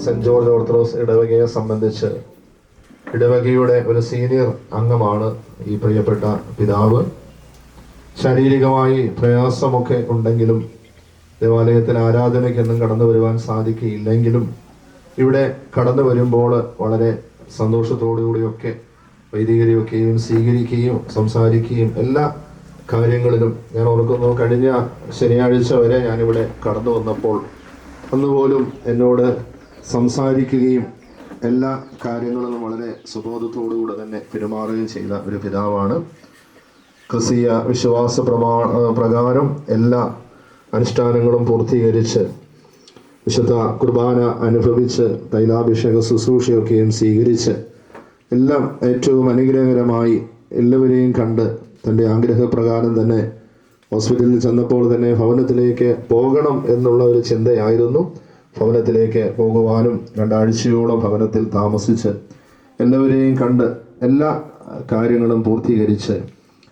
Saint George orthodox ഇടവകയെ സംബന്ധിച്ച് ഇടവകയുടെ ഒരു സീനിയർ അംഗമാണ് ഈ പ്രിയപ്പെട്ട പിതാവ്. ശാരീരികമായി പ്രയാസമൊക്കെ ഉണ്ടെങ്കിലും ദേവാലയത്തിൽ ആരാധനയ്ക്കൊന്നും കടന്നു വരുവാൻ സാധിക്കുകയില്ലെങ്കിലും ഇവിടെ കടന്നു വരുമ്പോൾ വളരെ സന്തോഷത്തോടുകൂടിയൊക്കെ വൈദികരെയൊക്കെയും സ്വീകരിക്കുകയും സംസാരിക്കുകയും എല്ലാ കാര്യങ്ങളിലും ഞാൻ ഓർക്കുന്നു. കഴിഞ്ഞ ശനിയാഴ്ച വരെ ഞാനിവിടെ കടന്നു വന്നപ്പോൾ അന്നുപോലും എന്നോട് സംസാരിക്കുകയും എല്ലാ കാര്യങ്ങളിലും വളരെ സുബോധത്തോടുകൂടെ തന്നെ പെരുമാറുകയും ചെയ്ത ഒരു പിതാവാണ്. ക്രിസ്തീയ വിശ്വാസ പ്രകാരം എല്ലാ അനുഷ്ഠാനങ്ങളും പൂർത്തീകരിച്ച് വിശുദ്ധ കുർബാന അനുഭവിച്ച് തൈലാഭിഷേക ശുശ്രൂഷയൊക്കെയും സ്വീകരിച്ച് എല്ലാം ഏറ്റവും അനുഗ്രഹകരമായി എല്ലാവരെയും കണ്ട് തൻ്റെ ആഗ്രഹപ്രകാരം തന്നെ ഹോസ്പിറ്റലിൽ ചെന്നപ്പോൾ തന്നെ ഭവനത്തിലേക്ക് പോകണം എന്നുള്ള ഒരു ചിന്തയായിരുന്നു. ഭവനത്തിലേക്ക് പോകുവാനും 2 ആഴ്ചയോളം ഭവനത്തിൽ താമസിച്ച് എല്ലാവരെയും കണ്ട് എല്ലാ കാര്യങ്ങളും പൂർത്തീകരിച്ച്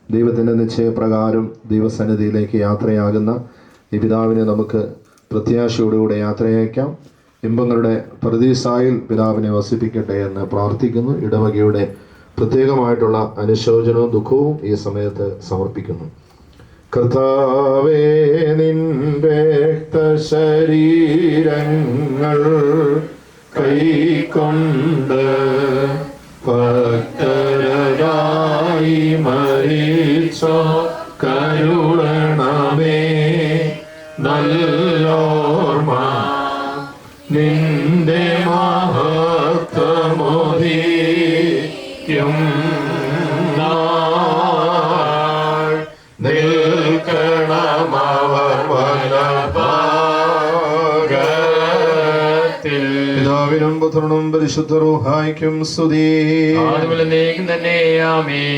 ദൈവത്തിൻ്റെ നിശ്ചയപ്രകാരം ദൈവസന്നിധിയിലേക്ക് യാത്രയാകുന്ന ഈ പിതാവിനെ നമുക്ക് പ്രത്യാശയോടുകൂടെ യാത്രയയക്കാം. ഇമ്പങ്ങളുടെ പറുദീസായിൽ പിതാവിനെ വസിപ്പിക്കട്ടെ എന്ന് പ്രാർത്ഥിക്കുന്നു. ഇടവകയുടെ പ്രത്യേകമായിട്ടുള്ള അനുശോചനവും ദുഃഖവും ഈ സമയത്ത് സമർപ്പിക്കുന്നു. കർത്താവേ, നിന്റെ ശരീരങ്ങൾ കൈക്കൊണ്ട് ഭക്തരായി മരിച്ചോ കരുണമേ, നല്ലോർമ്മ നിന്റെ മഹത്വമോദിക്കും നിൽക്കണമവർ വലഭാഗത്തിൽ. പിതാവിനും പുത്രനും പരിശുദ്ധ റൂഹായ്ക്കും സ്തുതി.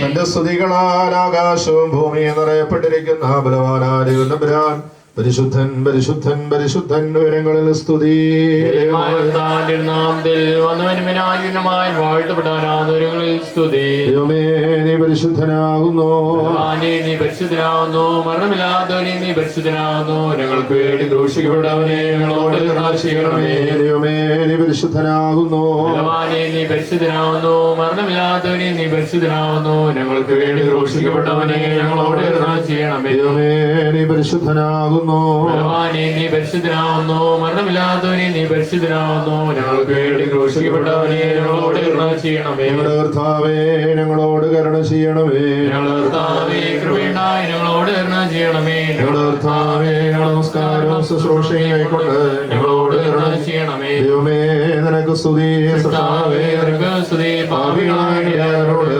തന്റെ സ്തുതികളാൽ ആകാശവും ഭൂമിയും നിറയപ്പെട്ടിരിക്കുന്ന ബലവാനായ ദൈവം പരിശുദ്ധൻ പരിശുദ്ധൻ പരിശുദ്ധൻ ഉയരങ്ങളിൽ സ്തുതി. നീ പരിശുദ്ധനാകുന്നു, നീ പരിശുദ്ധനാകുന്നു, മരണമില്ലാത്തവനെ നീ പരിശുദ്ധനാകുന്നു. ഞങ്ങൾക്ക് വേണ്ടി ദോഷിക്കപ്പെട്ടവനെ ഞങ്ങളോട് ചെയ്യണമേ. ദൈവമേ, നീ പരിശുദ്ധനാകുന്നു, നീ പരിശുദ്ധനാകുന്നു, മരണമില്ലാത്തവനെ നീ പരിശുദ്ധനാകുന്നു. ഞങ്ങൾക്ക് വേണ്ടി ദോഷിക്കപ്പെട്ടവനെ ഞങ്ങളോട് ചെയ്യണമേ. ദൈവമേ, നീ പരിശുദ്ധനാകുന്നു, നീ പരിശുദ്ധനാവുന്നു, മരണമില്ലാത്തവനെ നീ പരിശുദ്ധനാവുന്നു. ഞങ്ങൾക്ക് വേണ്ടി ക്രൂശിക്കപ്പെട്ടവനെ ഞങ്ങളോട് കരുണ ചെയ്യണമേ. കർത്താവേ, ഞങ്ങളോട് കരുണ ചെയ്യണമേ. കർത്താവേ, കൃപയുണ്ടായി ഞങ്ങളോട് കരുണ ചെയ്യണമേ. കർത്താവേ, നമസ്കാരവും ശുശ്രൂഷയും കൈക്കൊണ്ട് ഞങ്ങളോട് കരുണ ചെയ്യണമേ. ദൈവമേ, നിനക്ക് സ്തുതി. കർത്താവേ, നിനക്ക് സ്തുതി. പാപികളായ ഞങ്ങളോട്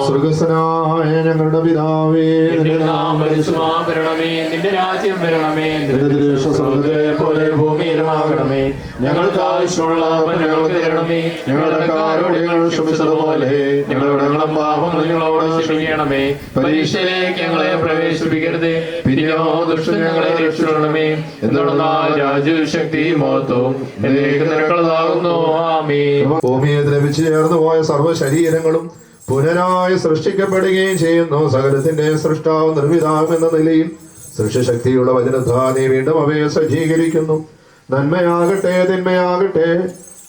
സ്വർഗ്ഗസ്ഥനായ ഞങ്ങളുടെ പിതാവേ, നിന്റെ രാജ്യം വരണമേ. പോലെ ഭൂമിയിലുമാകണമേ. ഞങ്ങൾക്ക് ആവശ്യമുള്ള ഞങ്ങൾക്ക് തരണമേ. ഞങ്ങളുടെ കാരോടികൾ ക്ഷമിച്ചതുപോലെ ഞങ്ങളുടെ പാപങ്ങൾ ഞങ്ങളോട് ക്ഷമിക്കണമേ. പരീക്ഷയിലേക്ക് ഞങ്ങളെ പ്രവേശിപ്പിക്കരുത്, പിന്നെയോ ദുഷ്ടൻ ഞങ്ങളെ രക്ഷിക്കണമേ. എന്തുകൊണ്ടെന്നാൽ രാജ്യവും ശക്തിയും മഹത്വവും എന്നേക്കും നിനക്കുള്ളതാകുന്നു. ആമേൻ. ഭൂമിയെ ദ്രവിച്ചു ചേർന്നു പോയ സർവ്വ ശരീരങ്ങളും പുനരായി സൃഷ്ടിക്കപ്പെടുകയും ചെയ്യുന്നു. സകലത്തിന്റെ സൃഷ്ടാവ് നിർമ്മിതാവ് എന്ന നിലയിൽ സൃഷ്ടിശക്തിയുടെ വചനത്താൽ നീ വീണ്ടും അവയെ സജ്ജീകരിക്കുന്നു. നന്മയാകട്ടെ തിന്മയാകട്ടെ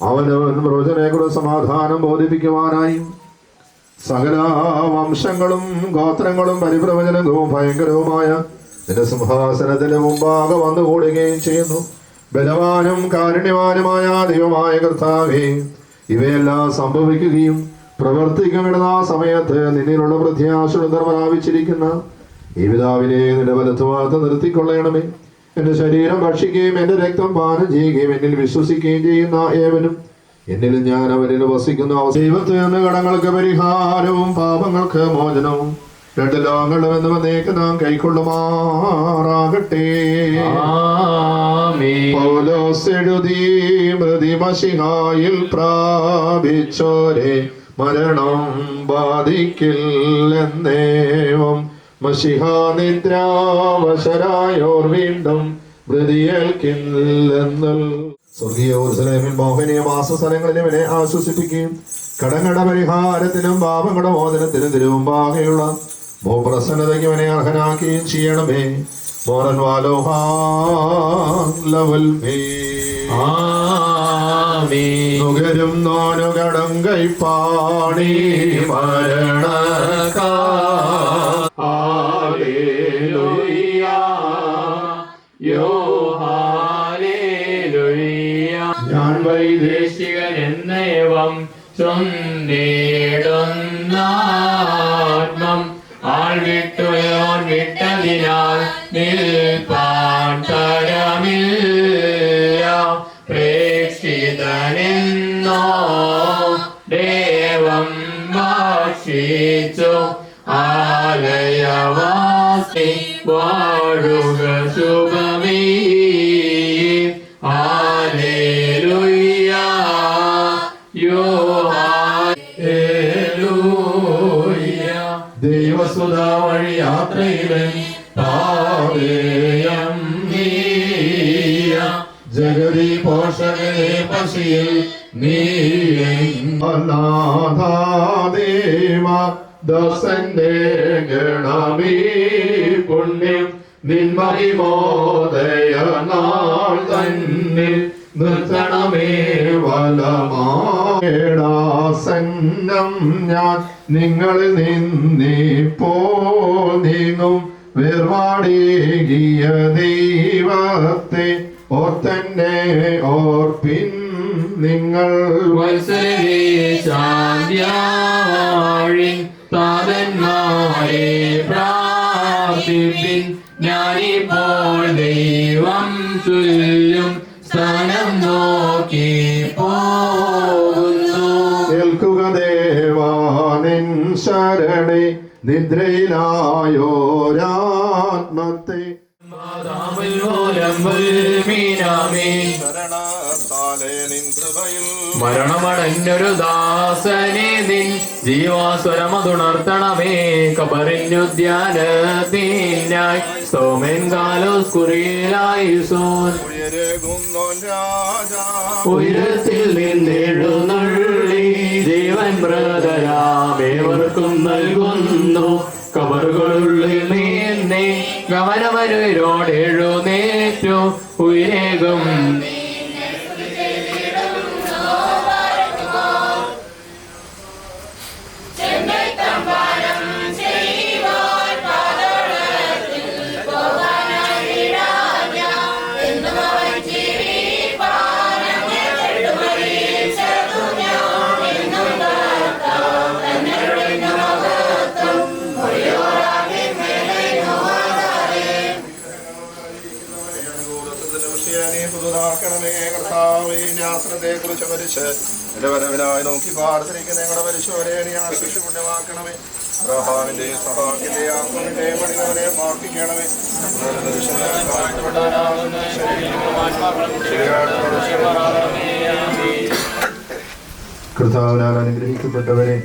അവനവൻ പ്രവചനയെക്കുറിച്ച് സമാധാനം ബോധിപ്പിക്കുവാനായി സകല വംശങ്ങളും ഗോത്രങ്ങളും പരിപ്രവചനവും ഭയങ്കരവുമായ നിന്റെ സിംഹാസനത്തിന് മുമ്പാകെ വന്നുകൂടുകയും ചെയ്യുന്നു. ബലവാനും കാരുണ്യവാനുമായ ദൈവമായ കർത്താവേ, ഇവയെല്ലാം സംഭവിക്കുകയും പ്രവർത്തിക്കപ്പെടുന്ന ആ സമയത്ത് നിന്നിലുള്ള പ്രത്യാശ പ്രാപിച്ചിരിക്കുന്ന ഈ പിതാവിനെ നിന്റെ വലത്തുഭാഗത്ത് നിർത്തിക്കൊള്ളണമേ. എന്റെ ശരീരം ഭക്ഷിക്കുകയും എന്റെ രക്തം പാനം ചെയ്യുകയും എന്നിൽ വിശ്വസിക്കുകയും ചെയ്യുന്ന ഏവനും എന്നിലും ഞാൻ അവരിൽ വസിക്കുന്ന ദൈവത്തിൽ നിന്ന് കടങ്ങൾക്ക് പരിഹാരവും പാപങ്ങൾക്ക് മോചനവും 2 ലോകങ്ങളും എന്ന് വന്നേക്ക് നാം കൈക്കൊള്ളുമാറാകട്ടെ. പൗലോസെഴുതി മൃതിമശിഹായിൽ പ്രാപിച്ചോരെ മരണം ബാധിക്കില്ലെന്നേവം മശിഹാ നിദ്രാവശരായോർ വീണ്ടും മൃതിയേൽക്കില്ലെന്നൽ. സ്വർഗീയ യെരൂശലേമിൽ മോഹനീയ വാസസ്ഥലങ്ങളിലും ഇവനെ ആശ്വസിപ്പിക്കുകയും കടങ്ങളുടെ പരിഹാരത്തിനും പാപങ്ങളുടെ മോചനത്തിനും തിരുമുമ്പാകെയുള്ള ഭൂപ്രസന്നതയ്ക്ക് ഇവനെ അർഹനാക്കുകയും ചെയ്യണമേ. മോറൻ വാലോഹാ ലവൽ മേ നുകരും നോനുകടം കൈപ്പാണി മരണക്കാ ഞാൻ വൈദേശികൻ എന്നേവം ചൊന്നേടുന്നാത്മം ആൾ വിട്ടുയോൻ വിട്ടതിനാൽ നിൽപ്പാൻ തരമില്ല പ്രേക്ഷിതനെന്നോ ദേവം ഭക്ഷിച്ചു ആലയവാസി വാഴുക ശുഭമേ ഹല്ലേലൂയ ദൈവസുത വഴി യാത്രയിലെ പാവേയം നീയ ജഗതി പോഷകനെ പശിയിൽ നീനാഥാദേവ ദാസന്റെ ഗണമേ പുണ്യം നിന്മഹിമോദയ നാൾ തന്നിൽ നിർത്തണമേ വലമാസന്നം ഞാൻ നിങ്ങളിൽ നിന്നിപ്പോ നീങ്ങും വേർപാടിയ ദൈവത്തെ ഓർത്തന്നെ ഓർപ്പിൻ നിങ്ങൾ ശാന്തിയാഴി താതന്മാരെ പ്രാർത്ഥിപ്പിൻ ഞാനിപ്പോൾ ദൈവം ചൊല്ലും സ്ഥാനം നോക്കി പോകുന്നു കേൾക്കുക ദേവാനിൻ ശരണേ നിദ്രയിലായോരാത്മത്തെ മരണമടഞ്ഞൊരു ദാസനെ നിൻ ജീവാസ്വരമതുണർത്തണമേ കബറിനുദ്യാനത്തിനായി സോമൻ കാലോസ് കുറിയിലായിസോൻ ഉയരത്തിൽ നിന്നെഴുന്നള്ളി ജീവൻ ബ്രദരാമേവർക്കും നൽകുന്നു കബറുകളുള്ളിൽ നീന്നെ ഗമനമരുവരോട് എഴുന്നേറ്റു ഉയരേകും കുറിച്ച് മരിച്ച് എന്റെ വരവിനായി നോക്കി പ്രാർത്ഥിക്കുന്ന ഞങ്ങളുടെ പരിശോധനയെ നീ ആശിച്ചു പുണ്യമാക്കണമേ അബ്രഹാമിന്റെ സഹാക്കിന്റെ ആത്മവിന്റെ മണികളെ പ്രാർത്ഥിക്കണമേ കർത്താവിനാൽ അനുഗ്രഹിക്കപ്പെട്ടവരെ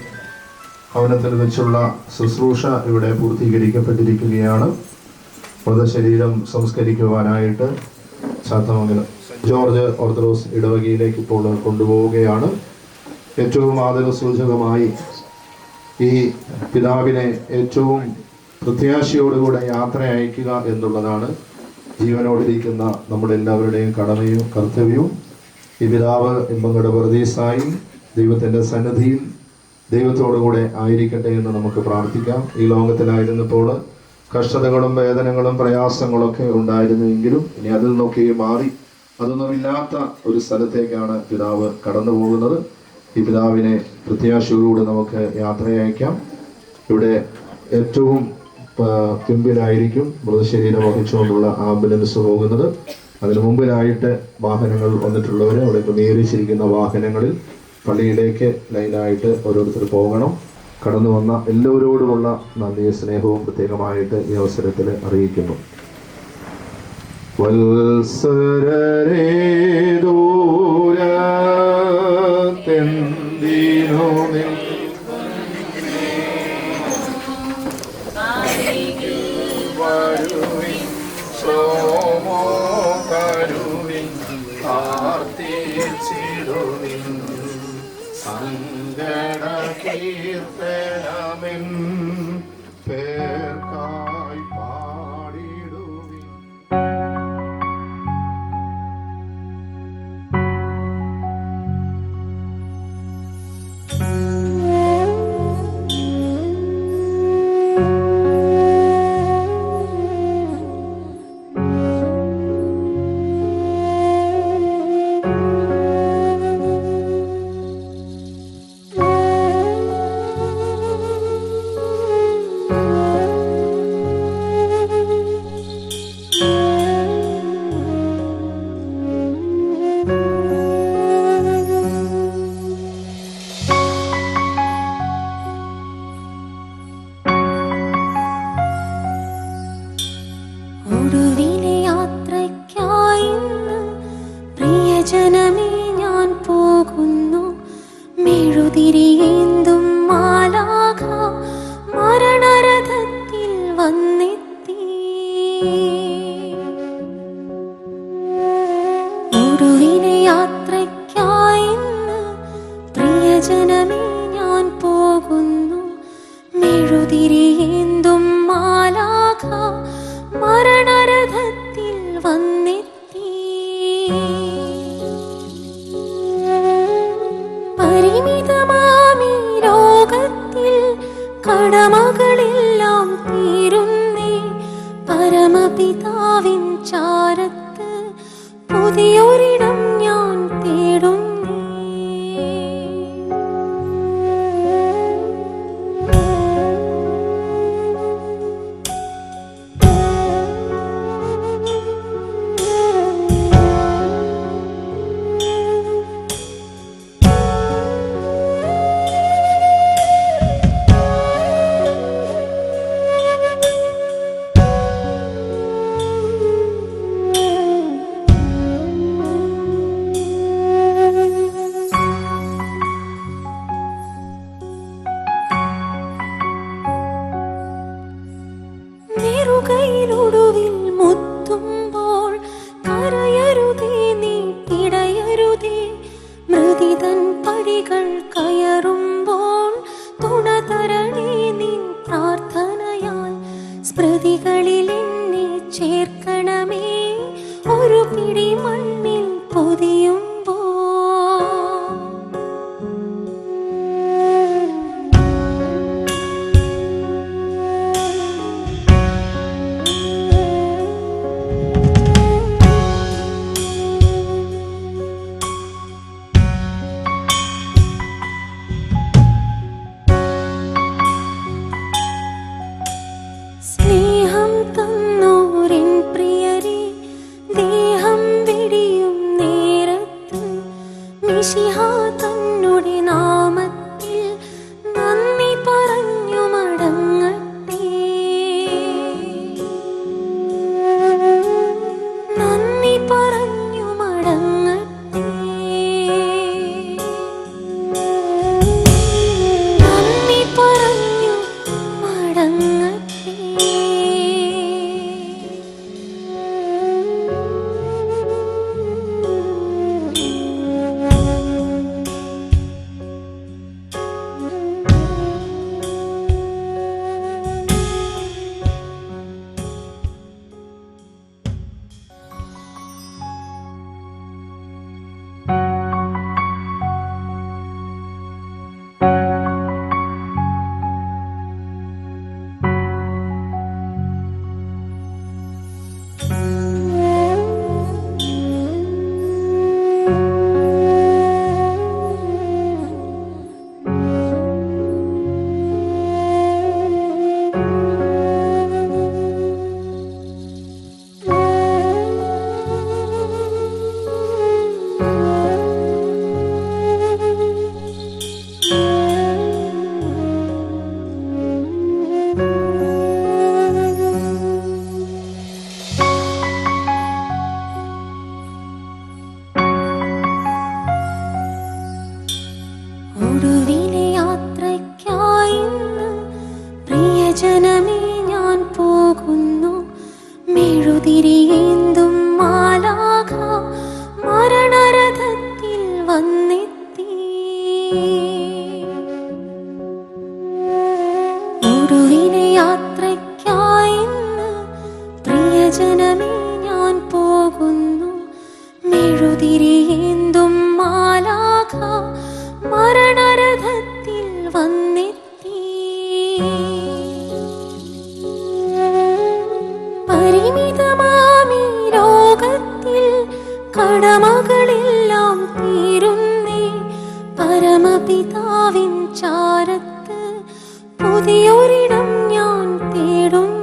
ഭവനത്തിൽ വെച്ചുള്ള ശുശ്രൂഷ ഇവിടെ പൂർത്തീകരിക്കപ്പെട്ടിരിക്കുകയാണ്. മൃതശരീരം സംസ്കരിക്കുവാനായിട്ട് ചാത്തമംഗലം ജോർജ് ഓർത്തഡോക്സ് ഇടവകയിലേക്ക് ഇപ്പോൾ കൊണ്ടുപോവുകയാണ്. ഏറ്റവും ആദരസൂചകമായി ഈ പിതാവിനെ ഏറ്റവും പ്രത്യാശയോടുകൂടെ യാത്ര അയക്കുക എന്നുള്ളതാണ് ജീവനോടിരിക്കുന്ന നമ്മുടെ എല്ലാവരുടെയും കടമയും കർത്തവ്യവും. ഈ പിതാവ് ഇമ്പങ്ങടെ പ്രദേശായി ദൈവത്തിൻ്റെ സന്നിധിയിൽ ദൈവത്തോടുകൂടെ ആയിരിക്കട്ടെ എന്ന് നമുക്ക് പ്രാർത്ഥിക്കാം. ഈ ലോകത്തിലായിരുന്നപ്പോൾ കഷ്ടതകളും വേദനകളും പ്രയാസങ്ങളൊക്കെ ഉണ്ടായിരുന്നുവെങ്കിലും ഇനി അതിൽ നിന്നൊക്കെ മാറി അതൊന്നുമില്ലാത്ത ഒരു സ്ഥലത്തേക്കാണ് പിതാവ് കടന്നു പോകുന്നത്. ഈ പിതാവിനെ പ്രത്യാശയോടുകൂടി നമുക്ക് യാത്രയയക്കാം. ഇവിടെ ഏറ്റവും പിമ്പിലായിരിക്കും മൃതശരീരം വഹിച്ചുകൊണ്ടുള്ള ആംബുലൻസ് പോകുന്നത്. അതിനു മുമ്പിലായിട്ട് വാഹനങ്ങൾ വന്നിട്ടുള്ളവരെ അവിടെ ക്രമീകരിച്ചിരിക്കുന്ന വാഹനങ്ങളിൽ പള്ളിയിലേക്ക് ലൈനായിട്ട് ഓരോരുത്തർ പോകണം. കടന്നു വന്ന എല്ലാവരോടുമുള്ള നന്ദിയും സ്നേഹവും പ്രത്യേകമായിട്ട് ഈ അവസരത്തിൽ അറിയിക്കുന്നു. വത്സരരേ ദൂരത്തെന്തിനോ വരുവിൻ സോമോ കരുവിൻ ആർത്തിച്ചിടുവിൻ സങ്കട കീർത്തനമിൻ പേർക്കായി പാടിടുവിൻ. ചേർക്കണമേ ഒരു പിടി മണ്ണിൽ പൊതിയുമ്പോ. സ്നേഹം തന്നോരിൻ പ്രിയരെ ദേഹം വെടിയും നേരത്ത് മിശിഹാ തന്നുടെ നാമത്തിൽ നന്ദി പറഞ്ഞു മടങ്ങട്ടെ. നന്ദി പറഞ്ഞു മടങ്ങട്ടെ. നന്ദി പറഞ്ഞു മടങ്ങട്ടെ. ഒടുവിലെ യാത്രയ്ക്കായി ഇന്ന് പ്രിയജനമേ ഞാൻ പോകുന്നു. മെഴുതിരിയേന്തും മാലാഖ മരണരഥത്തിൽ വന്നെത്തി. ഒടുവിലെ യാത്രയ്ക്കായി ഇന്ന് പ്രിയജനമേ ഞാൻ പോകുന്നു. മെഴുതിരിയേന്തും മാലാഖ മരണരഥത്തിൽ വന്നെത്തി. പരിമിതമാമി ലോകത്തിൽ കടമകളെല്ലാം തീരുന്നേ. പരമപിതാവിൻ ചാരത്ത് പുതിയൊരിടം ഞാൻ തേടുന്നേ.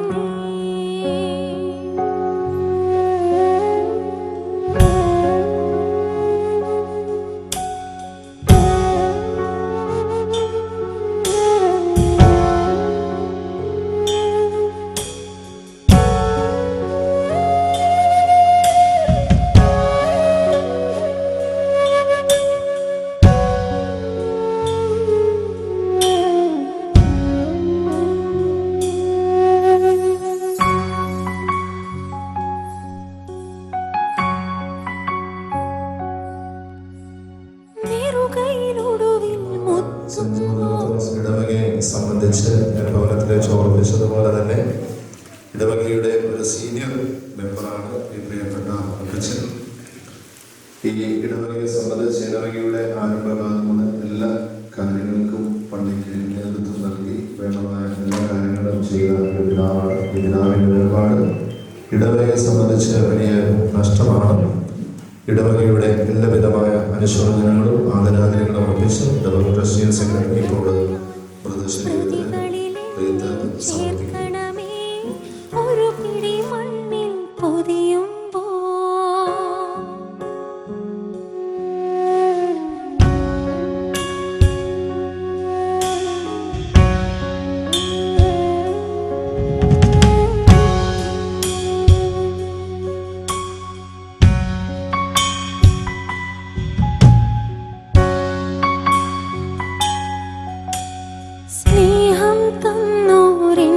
ഇടവകയെ സംബന്ധിച്ച് ഭവനത്തിലെ ചോർപ്പിച്ചതുപോലെ തന്നെ ഇടവകയുടെ ഒരു സീനിയർ മെമ്പറാണ് ഈ പ്രിയപ്പെട്ട അച്ഛൻ. ഈ ഇടവകയെ സംബന്ധിച്ച് ഇടവകയുടെ ആരംഭകാലം മുതൽ എല്ലാ കാര്യങ്ങൾക്കും പള്ളിക്ക് നേതൃത്വം നൽകി വേണ്ടമായ എല്ലാ കാര്യങ്ങളും ചെയ്ത ഒരു പിതാവാണ്. ഈ പിതാവിൻ്റെ വേർപാട് ഇടവകയെ സംബന്ധിച്ച് വലിയ നഷ്ടമാണ്. ഇടവകയുടെ എല്ലാവിധമായ അനുശോചനങ്ങളും ആദരാഞ്ജലികളും അർപ്പിച്ച് ഇടവക ട്രസ്റ്റി സെക്രട്ടറി ഇപ്പോൾ ചേർക്കണമേ ഒരു പിടി മണ്ണിൽ പൊതിയുമ്പോ. സ്നേഹം തന്നോരിൻ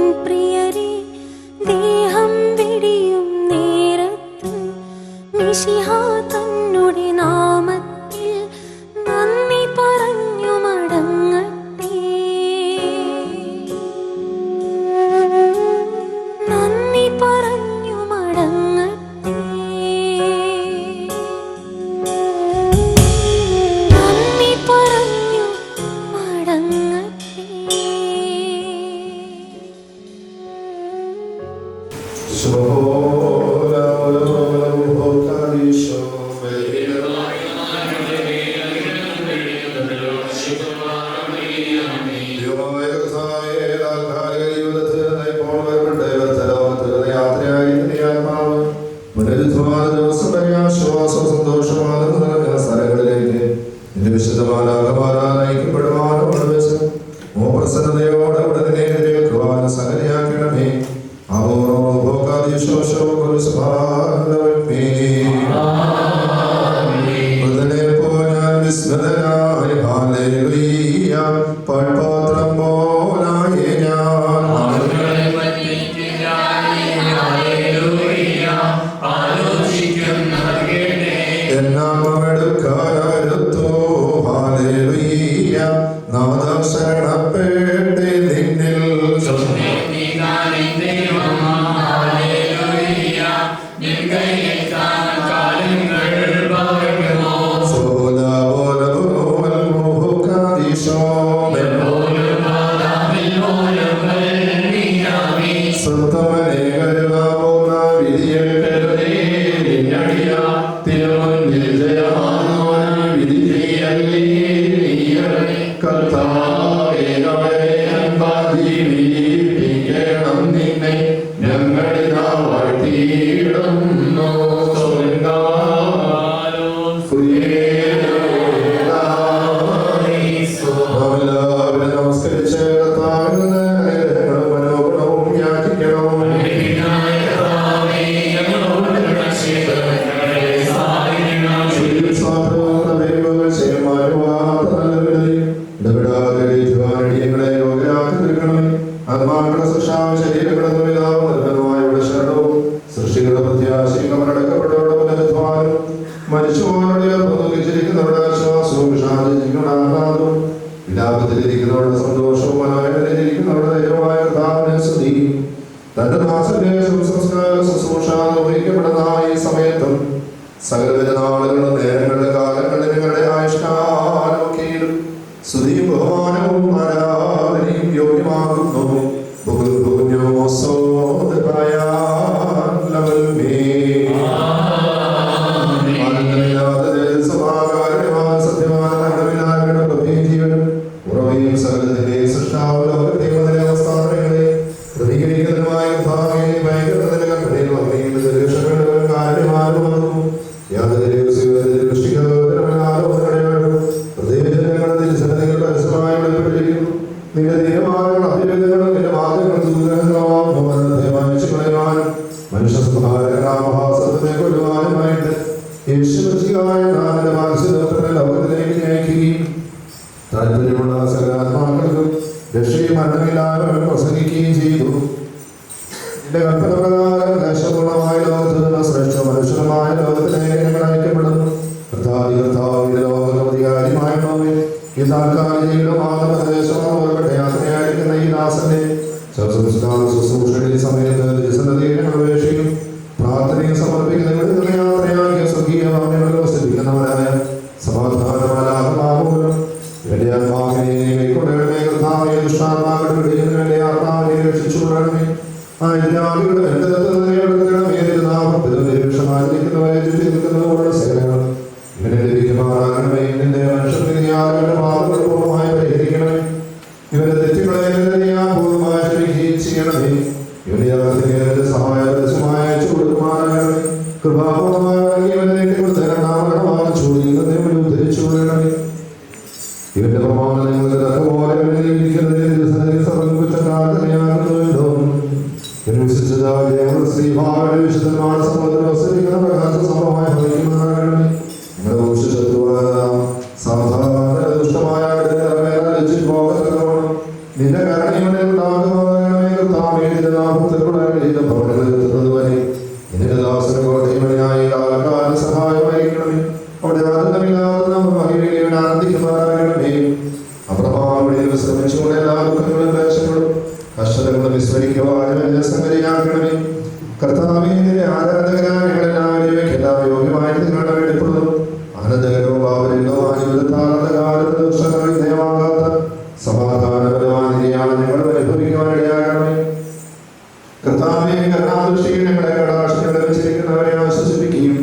കർത്താവേ, കരുണാദൃഷ്ടിയിൽ ഞങ്ങളെ കടാക്ഷങ്ങളെ വെച്ചിരിക്കുന്നവരെ ആശ്വസിപ്പിക്കുകയും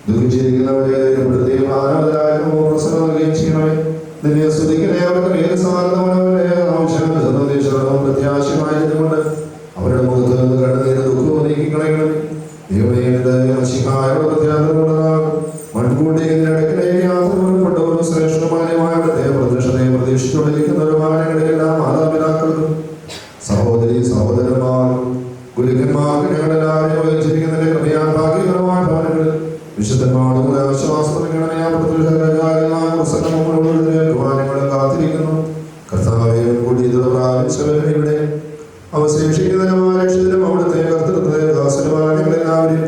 ദുരിച്ചിരിക്കുന്നവരെ ധൈര്യപ്പെടുത്തുകയും മാനവരാജ്ഞമോ പ്രസവം നൽകുകയും ചെയ്യണമേ. നിന്നെ സ്തുതിക്കണേ. അവർക്ക് ഏത് സാധനവനവരെ ആവശ്യം സന്ദേശവും പ്രത്യാശയുമായിരുന്നുകൊണ്ട് അവരുടെ മുഖത്ത് നിന്ന് കണ്ണുനീര് ദുഃഖവും നീക്കിക്കളയണമേ. ദൈവമേ, പ്രത്യാഗ്രഹമുള്ളതാകും മൺകൂട്ടിയുടെ ഇടയ്ക്കിടയിൽ യാത്ര പുറപ്പെട്ടവരും ശ്രേഷ്ഠമാന്യമായ പ്രത്യക്ഷതയെ പ്രതീക്ഷിച്ചുകൊണ്ടിരിക്കുന്നവരുമായ ഞങ്ങളെല്ലാം മാതാപിതാക്കൾക്കും സഹോദരി സഹോദരന്മാർക്കും ഗുരുക്കന്മാർക്ക് ഞങ്ങളെല്ലാവരെയും വഹിച്ചിരിക്കുന്നതിന്റെ കൃപയാൽ ഭാഗ്യകരമായ ഭവനങ്ങളിൽ വിശുദ്ധന്മാരുടെ ആശ്വാസം കാത്തിരിക്കുന്നു. കർത്താവെ, കൂടിയതുള്ള പ്രാപിച്ചവരുടെ അവശേഷിക്കുന്നതിനുമായ രക്ഷിതരും അവിടുത്തെ കർത്തൃത്വത്തെ ദാസനുമായ ഞങ്ങളെല്ലാവരും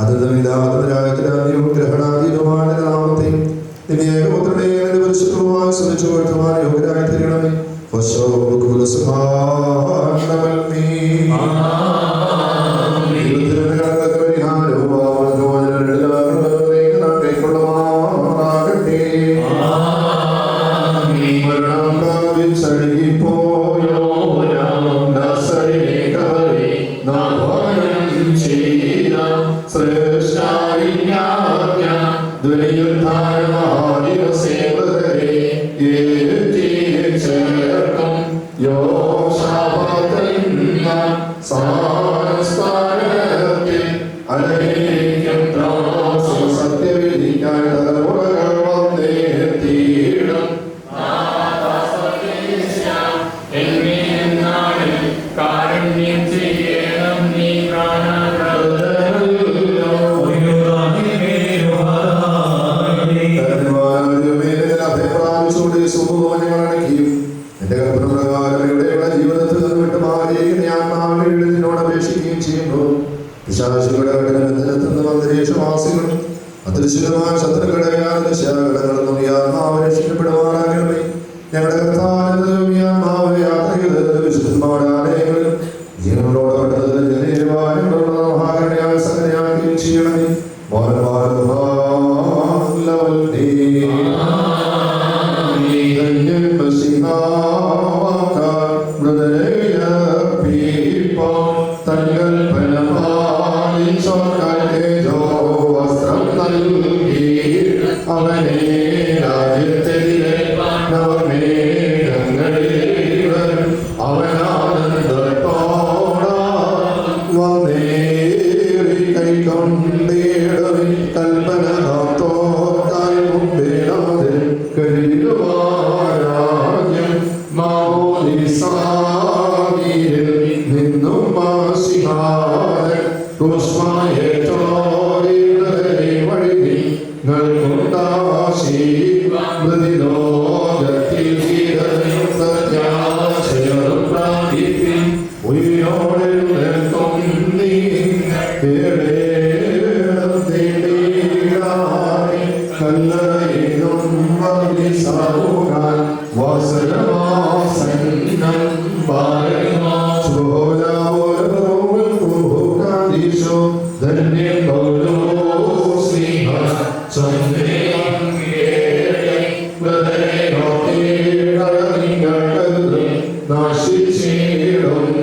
അതിഥമിതാതരാജ്ഞാതിയും ഗ്രഹണാതീതമായ നാമത്തെയും നിന്റെ ഏകപുത്രനെയും പരിശുദ്ധമായി ശ്രമിച്ചു വരുത്തുവാൻ യോഗ്യരായി തീരണമേ. അദൃശ്യമായ ശത്രുക്കളെ ശാഖകളൊന്നും ഈ ആത്മാവ് രക്ഷിക്കപ്പെടുവാനാകണമേ. ഞങ്ങളുടെ വിശുദ്ധന്മാരുടെ ആലയങ്ങളിൽ ജീവനോട് മഹാകരണയായ സംഗതിയാക്കുകയും ചെയ്യണമേ. നാശിച്ചിടും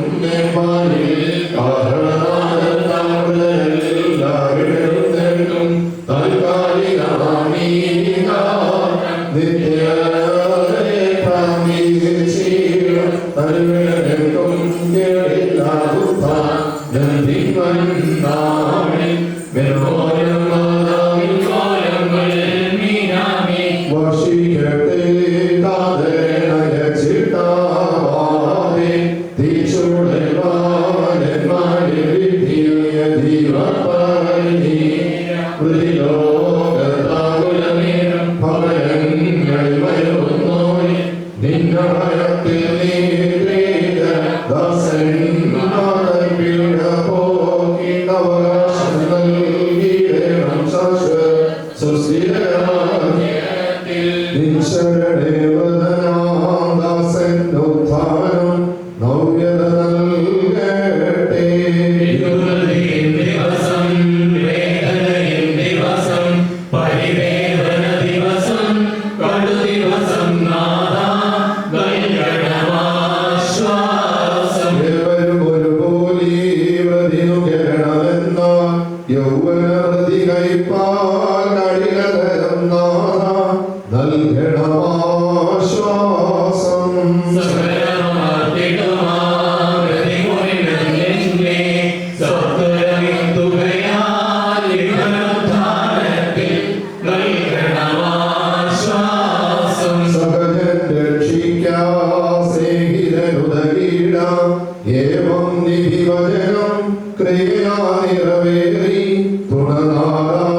ക്രിയാനിറവേറി തുണനാരാ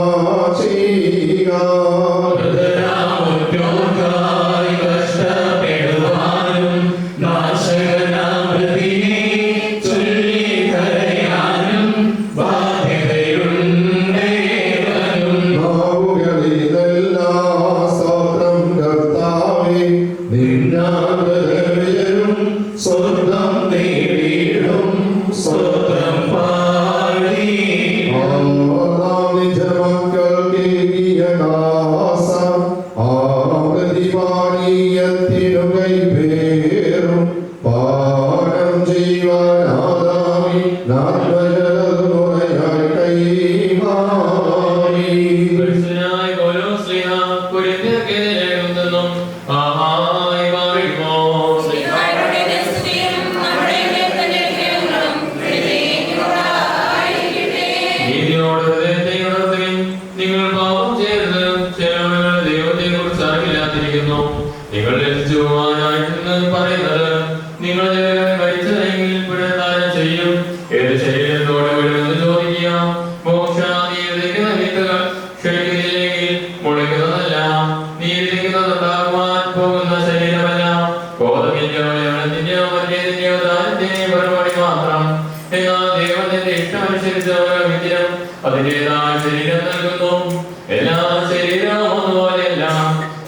ചെയ്യുക.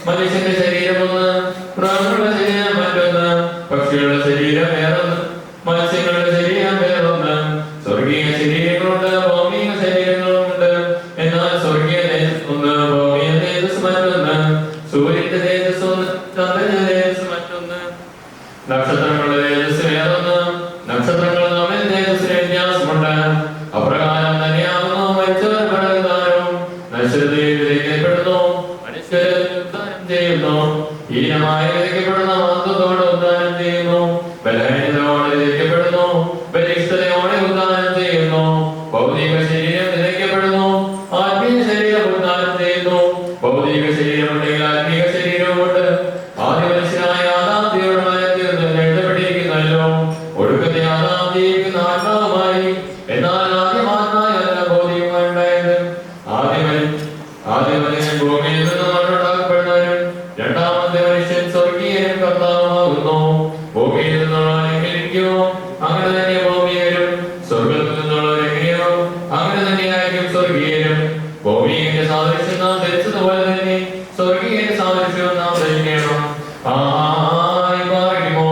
മനുഷ്യന്റെ ശരീരം ഒന്ന്, പ്രാണികളുടെ ശരീരം മറ്റൊന്ന്, പക്ഷികളുടെ ശരീരം വേറൊന്ന്, മത്സ്യങ്ങളുടെ ശരീരം വേറൊന്ന്. സ്വർഗീയ ശരീരങ്ങളുണ്ട്, ഭൗമിക ശരീരങ്ങളുമുണ്ട്. എന്നാൽ സ്വർഗീയ തേജസ് ഒന്ന്, ഭൗമിക തേജസ് മറ്റൊന്ന്. സൂര്യന്റെ തേജസ് ഒന്ന്, ചന്ദ്രന്റെ തേജസ് മറ്റൊന്ന്. നക്ഷത്രങ്ങളുടെ തേജസ് വേറൊന്ന്. നക്ഷത്രങ്ങൾ തമ്മിൽ തേജസ്സിന് വ്യത്യാസമുണ്ട്. അപ്രകാരം തന്നെയാകുന്നു മരിച്ചവർ പടരുന്നവരും നശ്വരതയിൽ വിധിക്കപ്പെടുന്നു, മനുഷ്യരെ ഉദ്ധാനം ചെയ്യുന്നു. ഹീനമായി വിധിക്കപ്പെടുന്ന മഹത്വത്തോടെ ഉദ്ധാനം ചെയ്യുന്നു, ബലഹീനതയോടെ വിധിക്കപ്പെടുന്നു, ബലിഷ്ഠതയോടെ ഉദ്ധാനം ചെയ്യുന്നു. ഭൗതിക ശരീരം വിധിക്കപ്പെടുന്നു, ആത്മീയ ശരീരം ഉദ്ധാനം ചെയ്യുന്നു. ഭൗതിക ശരീരമുണ്ടെങ്കിൽ ആത്മീയ ശരീരവുമുണ്ട്. ആദ്യ മനുഷ്യനായ ആദാം ദൈവമായി തീർന്ന് എഴുതപ്പെട്ടിരിക്കുന്നല്ലോ. ഒടുക്കത്തെ ആദാം ജീവിക്കുന്ന ആത്മാവുമായി. എന്നാൽ ആദ്യം ആത്മാവല്ല ഭൗതികമായി ഉണ്ടായത്. ആദ്യ മനുഷ്യൻ ഭൂമിയിൽ നിന്ന് മണ്ണുണ്ടാക്കപ്പെടുന്നവരും രണ്ടാമത്തെ മനുഷ്യൻ സ്വർഗീയനും കർത്താവുമാകുന്നു. ഭൂമിയിൽ നിന്നുള്ളവരെങ്ങനെയോ അങ്ങനെ തന്നെ ഭൗമികരും, സ്വർഗത്തിൽ നിന്നുള്ളവരെങ്ങനെയോ അങ്ങനെ തന്നെയായിരിക്കും സ്വർഗീയരും. ഭൗമികന്റെ സാദൃശ്യം നാം ധരിച്ചതുപോലെ തന്നെ സ്വർഗീയന്റെ സാദൃശ്യവും നാം ധരിക്കണം. ആയി പറയുമോ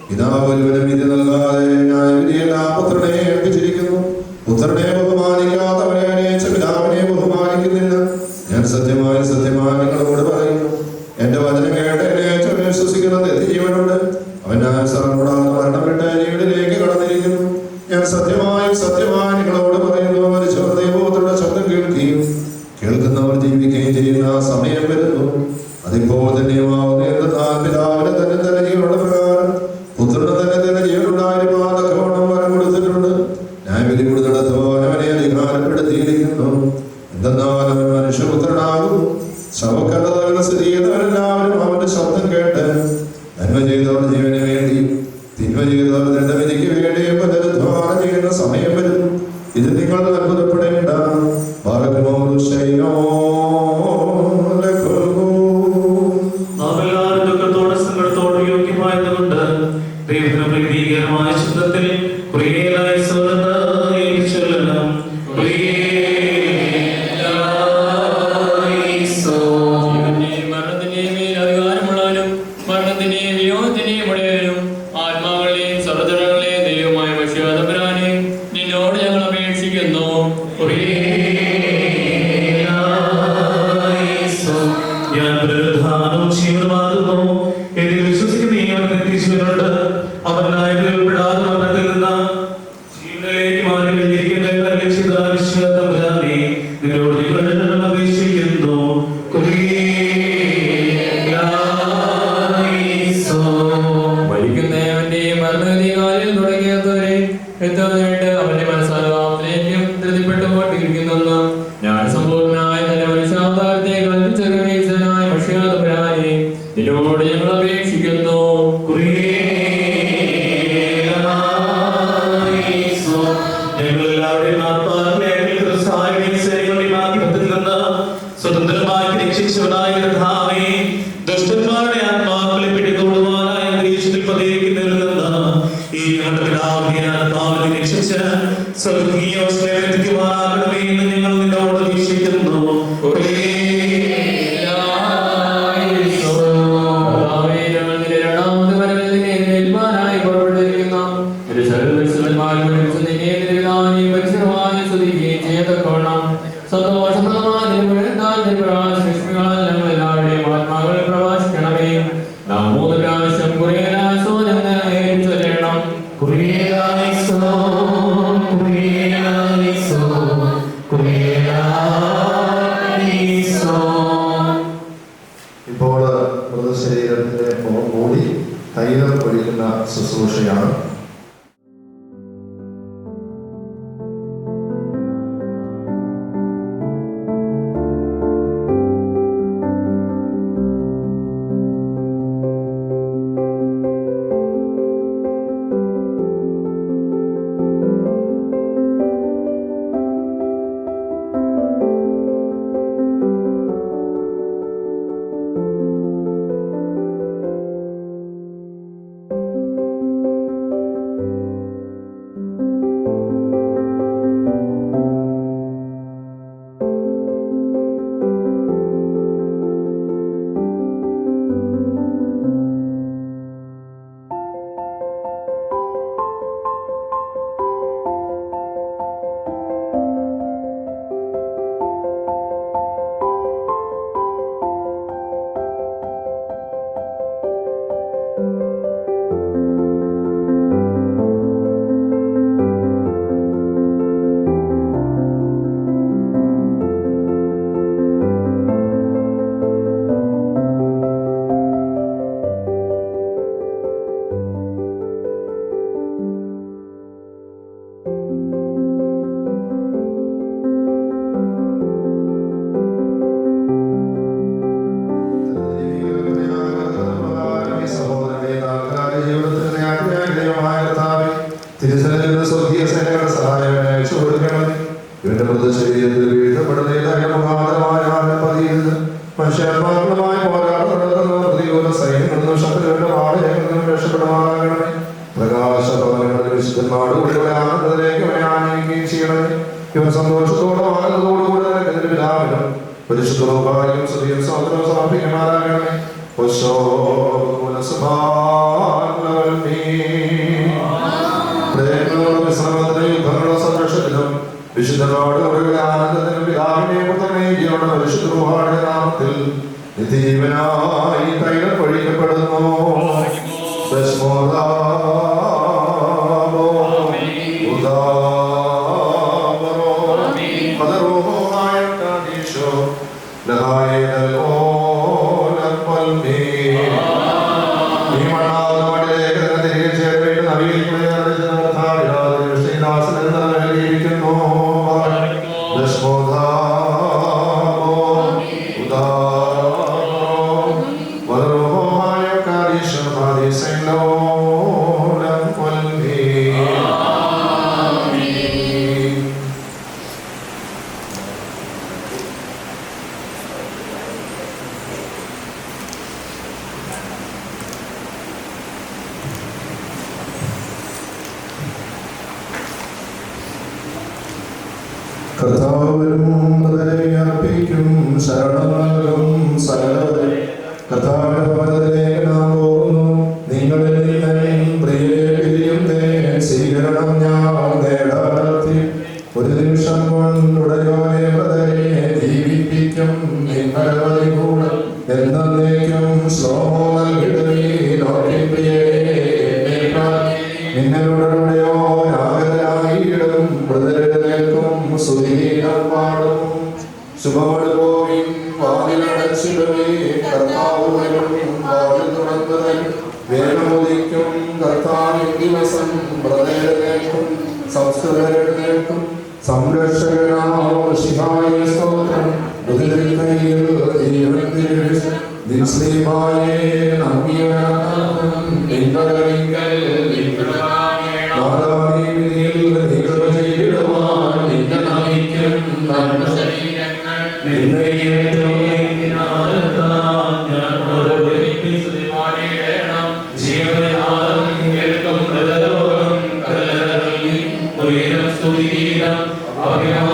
പിതാവ് നൽകാതെ ന്യായവിധിയെല്ലാം പുത്രൻ ഞാൻ സത്യമായും സത്യമായി നിങ്ങളോട് പറയുന്നു, മരിച്ചവർ ദൈവത്തിന്റെ ശബ്ദം കേൾക്കുകയും കേൾക്കുന്നവർ ജീവിക്കുകയും ചെയ്യുന്ന സമയം വരുന്നു. അതിപ്പോൾ തന്നെയുമാവുന്ന പിതാവിനെ തന്നെ ജീവനുള്ള പ്രകാരം പുത്രന് തന്നെ ജീവനുണ്ടായിരുന്ന വരം കൊടുത്തിട്ടുണ്ട്. ന്യായവിധി കൊടുത്തിടത്തോൻ അവനെ അധികാരപ്പെടുത്തിയിരിക്കുന്നു. എന്തെന്നാൽ അവൻ മനുഷ്യപുത്രനാകും. ശവക്കല്ലതകളുടെ സ്ഥിതി ചെയ്യുന്നവരെല്ലാവരും അവന്റെ ശബ്ദം കേട്ട് നന്മ ചെയ്തവർ ജീവന് വേണ്ടിയും തിന്മ ചെയ്തവർ ദണ്ഡവിധിക്ക് വേണ്ടിയും പുനരുദ്ധാനം ചെയ്യുന്ന സമയം വരുന്നു. ഇത് നിങ്ങൾ അത്ഭുതപ്പെടേണ്ട. ദുഃഖത്തോടെ സങ്കടത്തോടെ യോഗ്യമായതുകൊണ്ട് ദൈവത്തിന് പ്രീതികരമായ ശബ്ദത്തിൽ നിന്നോട് ഞങ്ങൾ അപേക്ഷിക്കുന്നു. ഞാൻ പുനരുദ്ധാനവും ജീവനുമാകുന്നു എന്ന് വിശ്വസിക്കുന്ന ഈശ്വരനുണ്ട്. അവനായി ഉൾപ്പെടാതെ മരണത്തിൽ നിന്ന് ജീവനിലേക്ക് മാറി കഴിഞ്ഞിരിക്കുന്ന നിന്നോട് ഞങ്ങൾ അപേക്ഷിക്കുന്നു. മരിക്കുന്നവന്റെയും മരണകാലിൽ തുടങ്ങിയവരെ എത്താനായിട്ട് അവന്റെ മനസ്സാലോകത്തിലേക്കും ധൃതിപ്പെട്ടുകൊണ്ടിരിക്കുന്നെന്ന് ഞാൻ സമ്പൂർണ്ണനായ തന്റെ മനുഷ്യാവതാരത്തെ കൽപ്പിച്ചനായ മനുഷ്യാതപരാനെ നിന്നോട് ഞങ്ങൾ അപേക്ഷിക്കുന്നു. ഞങ്ങളെല്ലാവരുടെയും ആത്മാവിനെ സ്വതന്ത്രമായി രക്ഷിച്ചവനായ കർത്താവേ, ദുഷ്ടന്മാരുടെ ആത്മാക്കളെ പിടികൊള്ളുവാനായ ദേശത്തിൽ പതിയിരിക്കുന്നവരിൽ നിന്ന് ഈ ഞങ്ങളുടെ പിതാവിനെ ആത്മാവിനെ രക്ഷിച്ച് സ്വർഗീയ എത്തിക്കുവാനാകണമേ എന്ന് ഞങ്ങൾ നിന്നോട് അപേക്ഷിക്കുന്നു. ഇപ്പോൾ മൃതശരീരത്തിന്റെ മൂടി തൈലം ഒഴിക്കുന്ന ശുശ്രൂഷയാണ്. ഇവന്റെ മൃതശരീരത്തിൽ വീഴ്ത്തപ്പെടുന്നതായ മനുഷ്യന്മാരുമായി പോരാട്ടം നടത്തുന്ന പ്രതികൂല സൈന്യങ്ങളും ശത്രുവിന്റെ മാടകങ്ങളും രക്ഷപ്പെടുമാറാകണമേ. പ്രകാശഭവനങ്ങളിൽ വിശുദ്ധന്മാരുടെ ആനന്ദത്തിലേക്ക് അവനെ ആനയിക്കുകയും ചെയ്യണമേ. ഇവൻ സന്തോഷത്തോടെ ആനന്ദത്തോടുകൂടെ തന്നെ പിതാവിനും പരിശുദ്ധവും സ്തുതിയും സ്തോത്രവും സമർപ്പിക്കുമാറാകണമേ. യുദ്ധങ്ങളുടെ സംരക്ഷണത്തിലും വിശുദ്ധനോട് ആനന്ദത്തിനും പിതാവിനെയും പുത്രനെയും ജീവനുള്ള പരിശുദ്ധരുടെ നാമത്തിൽ നിത്യജീവനായി തൈലം ഒഴിക്കപ്പെടുന്നു. കർത്താവിനും അർപ്പിക്കും ശരണങ്ങളും സകലവരെ കർത്താവിന്റെ ഭവനത്തിലേക്ക് നാം പോകുന്നു. നിങ്ങളിൽ തന്നെ പ്രിയരെ പിരിയുന്നേ സ്വീകരണം ഞാൻ നേടാത്തി ഒരു നിമിഷം കൊണ്ടുടയോനെ ബ്രദരെ ജീവിപ്പിക്കും നിങ്ങളുടെ കൂടെ എന്നേക്കും ശ്ലോമോ നൽകിടവേ നോക്കി പ്രിയരെ നിങ്ങളുടെയോ രാഗതരായിടും ബ്രദരെഴുന്നേൽക്കും സുധീരം പാടും ശുഭമോട് പോവിൻ വാതിലടച്ചിടുവേ കർത്താവ് വരും വാതിൽ തുറന്നതൻ വേഗമുദിക്കും കർത്താവിൻ ദിവസം ബ്രദരെഴുന്നേൽക്കും സംസ്കൃതരെഴുന്നേൽക്കും സംരക്ഷകനാമോ ശിഹായ സ്തോത്രം കയ്യിൽ ജീവൻ ദിൻസ്ലീമായേ നമ്പിയനാകും നിങ്ങളുടെ Amen.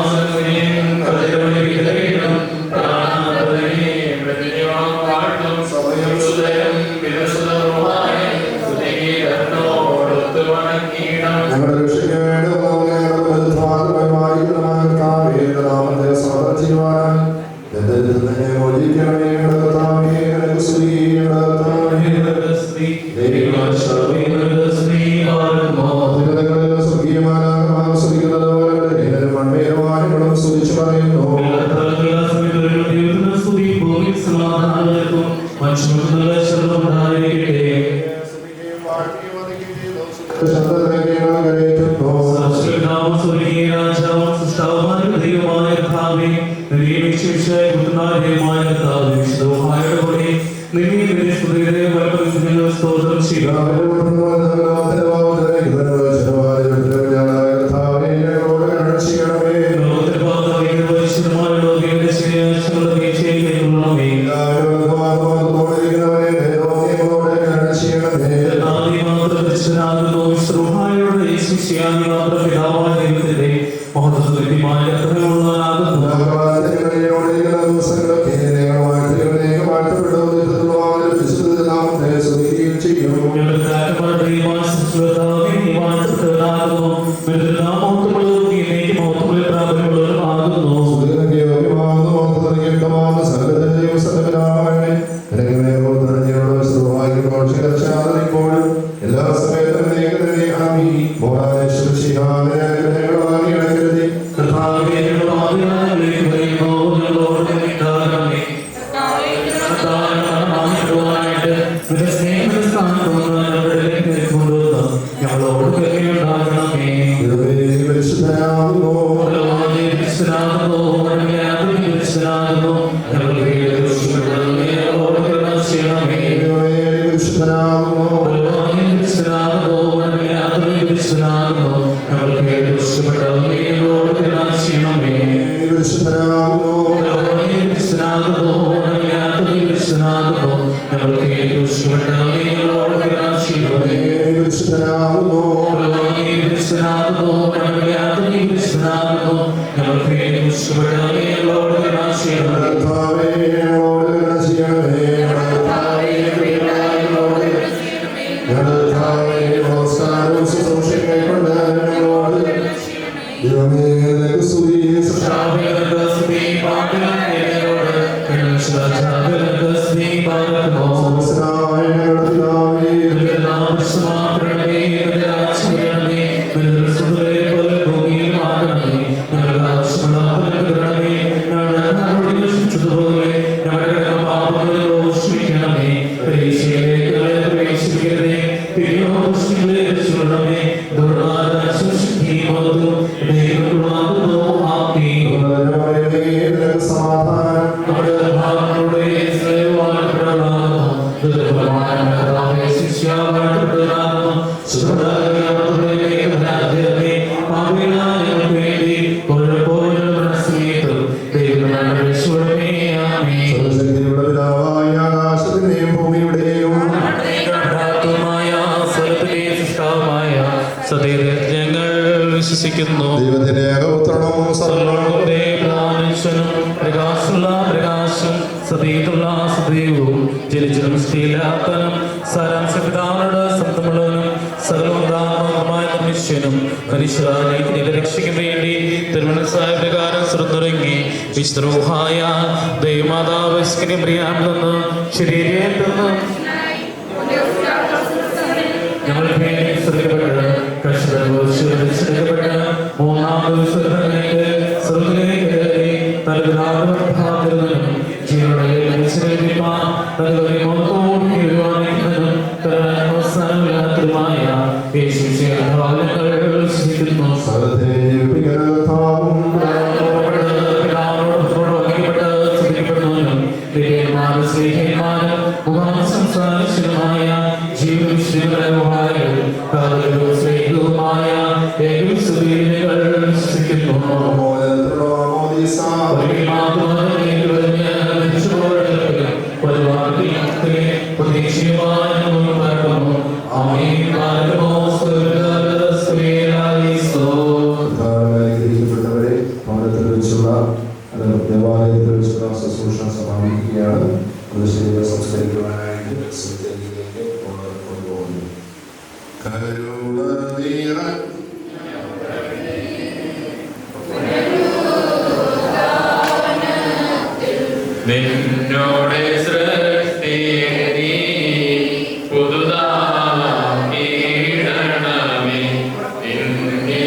സർവശക്തിയുടെ പിതാവായ ആകാശത്തിന്റെയും ഭൂമിയുടെയും ഞങ്ങൾ വിശ്വസിക്കുന്നു. ദൈവത്തിന്റെ ഏകപുത്രനും സർവ്വലോകത്തെ പ്രധാനീശ്വരനും പ്രകാശമുള്ള പ്രകാശം സതീതുള്ള സദൈവവും ജനിച്ചതും സ്ഥിതിയില്ലാത്തവനും സാരാംശപിതാവിനോട് സ്വന്തമുള്ളവനും സർവ്വതാത്മകമായ മനുഷ്യനും മനുഷ്യരാജീവിനെ രക്ഷയ്ക്ക് വേണ്ടി തിരുമനസ്സായ പ്രകാരം സ്വന്തറങ്ങി വിശ്രൂഹായ ദൈവമാതാവ് പ്രിയാമെന്ന് ശരീരത്തെന്ന് ഞങ്ങൾക്ക് വേണ്ടി ശ്രദ്ധിക്കപ്പെട്ട് കഷ്ടപ്പെട്ട് മൂന്നാം ദിവസത്തിലേക്ക് സ്വർഗ്ഗത്തിലേക്ക് കയറി തലവിധാനം ജീവനെ വിശ്രമിപ്പാൻ തലവരെ മോഹത്തോട് കീഴുവാണിക്കുന്നതും അവസാനമില്ലാത്തതുമായ യേശുവിനെ സ്നേഹിക്കുന്നു. സകലത്തെ ജീവിപ്പിക്കുന്നതും സംസാരിച്ചതുമായ ജീവിതമായ ഗ്രഹിക്കപ്പെട്ടവരെ ഭവനത്തിൽ വെച്ചുള്ള ദേവാലയത്തിൽ വെച്ചുള്ള ശുശ്രൂഷ സമാപിക്കുകയാണ്. പ്രതിഷേധ സംസ്കരിക്കുവാനായിട്ട് സെമിത്തേരിയിലേക്ക് കൊണ്ടുപോകുന്നു. കരുണ നിറഞ്ഞ നിന്നോടെ സൃഷ്ടി നീ പുതുതാക്കിയിടണമേ. നിന്നിൽ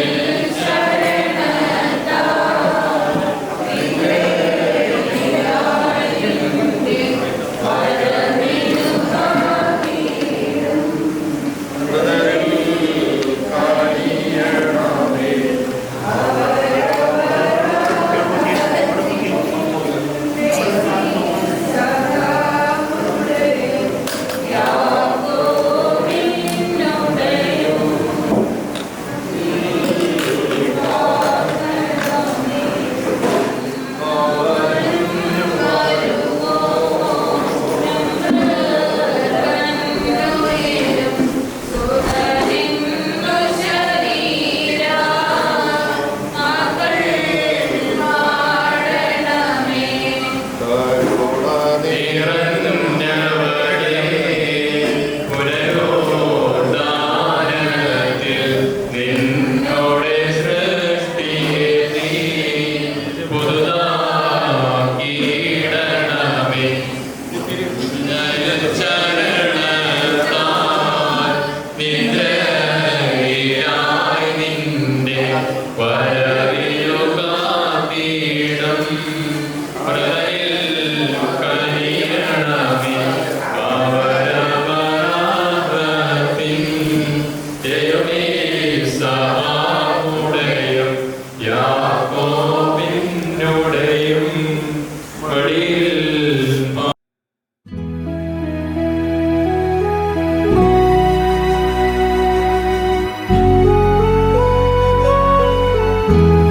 ും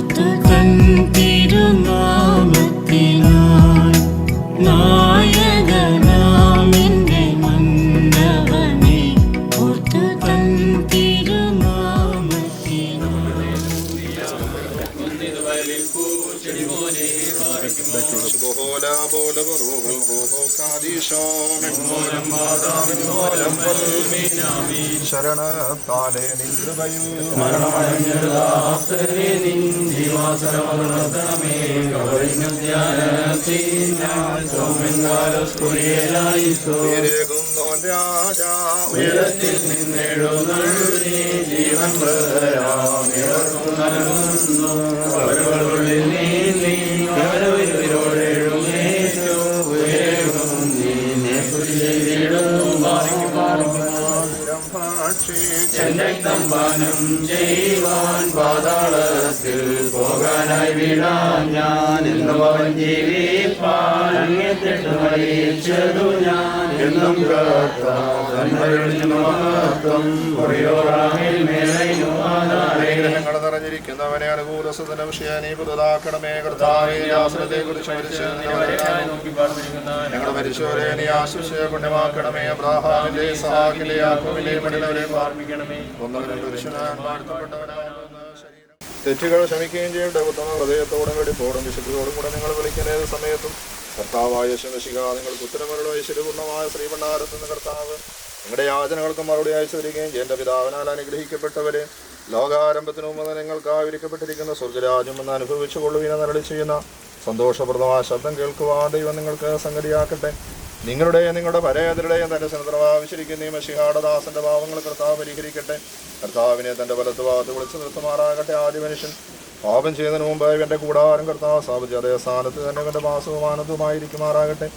ഓർത്തു തൻ തിരുനാമത്തിനായി നായകനാമെന്റെ മന്നവനെ ഓർത്തു തൻ തിരുനാമത്തിനായി. ശരണത്താലേ നിൻകൃപയും രാജാ ഉയരത്തിൽ നിന്നെഴുന്നള്ളി ജീവൻ പാനം ചെയ്യുവാൻ പാതാളത്തിൽ പോകാനായി വീഴാൻ ഞാൻ എന്നും അവൻ ജീവിപ്പാൻ അങ്ങെത്തിട്ട് മരിച്ചതു ഞാൻ എന്നും നിറഞ്ഞിരിക്കുന്നവനെ അനുകൂല സദന വിഷയാനീ പുതുതാക്കണമേ കർത്താവേ ആശ്രത്തെ കുറിച്ച് ഞങ്ങളുടെ മരിച്ചവരെ നീ ആശ്വസിച്ച് പുണ്യമാക്കണമേ അബ്രാഹാമിലെ സഹാക്കിലെ യാക്കോബിലെ മണിലവരെ പാർപ്പിക്കണമേ ഒന്നവരെ പുരുഷനാൻ വാഴ്ത്തപ്പെട്ടവനാകുന്ന ശരീരം തെറ്റുകൾ ക്ഷമിക്കുകയും ചെയ്യേണ്ട ഉത്തമ ഹൃദയത്തോടും വെടിപ്പോടും വിശുദ്ധിയോടും കൂടെ നിങ്ങൾ വിളിക്കുന്ന ഏത് സമയത്തും കർത്താവായ ശിവശിക നിങ്ങൾക്ക് ഉത്തരമരുടെ ഐശ്വര്യപൂർണ്ണമായ ശ്രീഭണ്ഡാരത്തുനിന്ന് കർത്താവ് നിങ്ങളുടെ യാചനകൾക്ക് മറുപടി അയച്ചു തരികയും എൻ്റെ പിതാവിനാൽ അനുഗ്രഹിക്കപ്പെട്ടവരെ ലോകാരംഭത്തിനു മുമ്പ് നിങ്ങൾക്കാവിരിക്കപ്പെട്ടിരിക്കുന്ന സ്വർഗരാജ്യം എന്ന് അനുഭവിച്ചു കൊള്ളുവിനെ നരളി ചെയ്യുന്ന സന്തോഷപ്രദമായ ശബ്ദം കേൾക്കുവാൻ ദൈവം നിങ്ങൾക്ക് സംഗതിയാക്കട്ടെ. നിങ്ങളുടെ പരേതരുടെയും തൻ്റെ സനദ്രവാവിച്ചിരിക്കുന്ന ഈ മഷിഹാടദാസന്റെ ഭാവങ്ങൾ കർത്താവ് പരിഹരിക്കട്ടെ. കർത്താവിനെ തൻ്റെ വലത്ത് ഭാഗത്ത് വിളിച്ചു നിർത്തുമാറാകട്ടെ. ആദ്യ മനുഷ്യൻ പാപം ചെയ്യുന്നതിന് മുമ്പ് എൻ്റെ കൂടാരം കർത്താവ് സ്ഥാപിച്ചു അതേ സ്ഥാനത്ത് തന്നെ എൻ്റെ വാസവുമാനത്തുമായിരിക്കുമാറാകട്ടെ.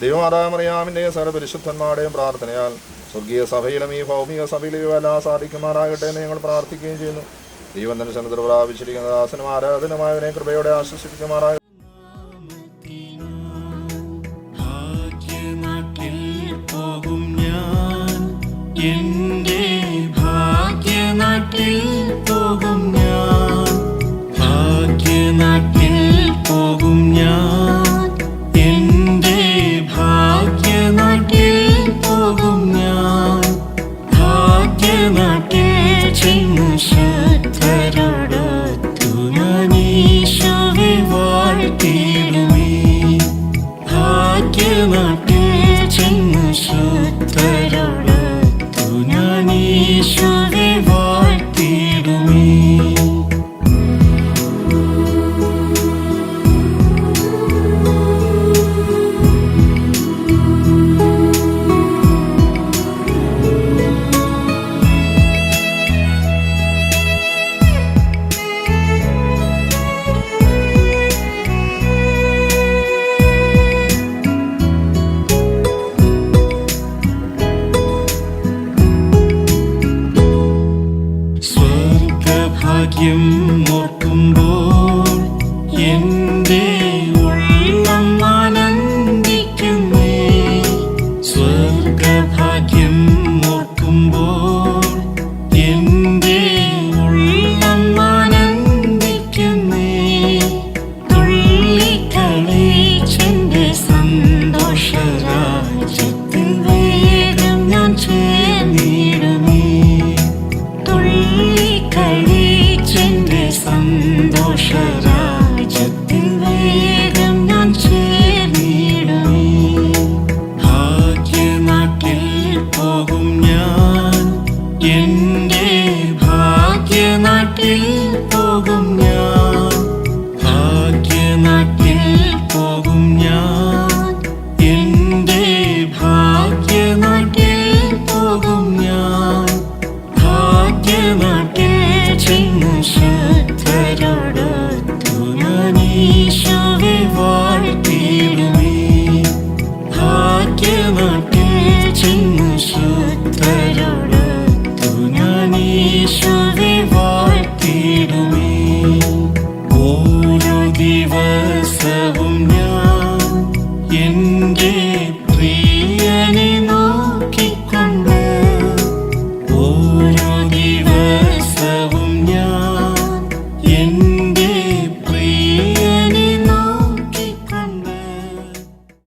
ദൈവമാതാമറിയാമിൻ്റെയും സർവ്വപരിശുദ്ധന്മാരുടെയും പ്രാർത്ഥനയാൽ സ്വർഗീയ സഭയിലും ഈ ഭൗമിക സഭയിലും എല്ലാം സാധിക്കുമാറാകട്ടെ എന്ന് ഞങ്ങൾ പ്രാർത്ഥിക്കുകയും ചെയ്യുന്നു. ദൈവം തന്നെ സന്നദ്ധ പ്രാപിച്ചിരിക്കുന്ന ദാസനും ആരാധനമായവനെ കൃപയോടെ ആശ്വസിപ്പിക്കുമാറാകട്ടെ. പോകും ഞാൻ എൻ്റെ ഭാഗ്യനാട്ടിൽ പോകും ഞാൻ ഭാഗ്യനാട്ടിൽ പോകും ഞാൻ എൻ്റെ ഭാഗ്യനാട്ടിൽ പോകും ഞാൻ ഭാഗ്യനാട്ടിൽ ചെന്ന് ശുദ്ധരോടൊത്തു ഞാൻ യേശുവെ വാഴ്ത്തിയിടുമേ ഭാഗ്യനാട്ടിൽ ചെന്ന് ശുദ്ധരോടൊത്തു ഞാൻ യേശുവെ വാഴ്ത്തിയിടുമേ. സ്വർഗഭാഗ്യം ഓർക്കുമ്പോൾ എൻ്റെ ഉള്ളം ആനന്ദിക്കുന്നേ സ്വർഗഭാഗ്യം ഓർക്കുമ്പോൾ എൻ്റെ ഉള്ളം ആനന്ദിക്കുന്നേ തുള്ളിക്കളിച്ചെൻ്റെ സന്തോഷരാജ്യത്തിൽ വേഗം ഞാൻ ചേർന്നിടുമേ കളിച്ചെൻ്റെ സന്തോഷരാജ്യത്തിൽ വേഗം ഞാൻ ചേർന്നിടുമേ ഭാഗ്യനാട്ടിൽ പോകും ഞാൻ എൻ്റെ ഭാഗ്യനാട്ടിൽ പോകും ഞാൻ ഭാഗ്യനാട്ടിൽ പോകും ഞാൻ എൻ്റെ ഭാഗ്യനാട്ടിൽ പോകും ഞാൻ ഭാഗ്യനാട്ടിൽ ചെന്ന് ശുദ്ധരോടൊത്തു ഞാൻ യേശു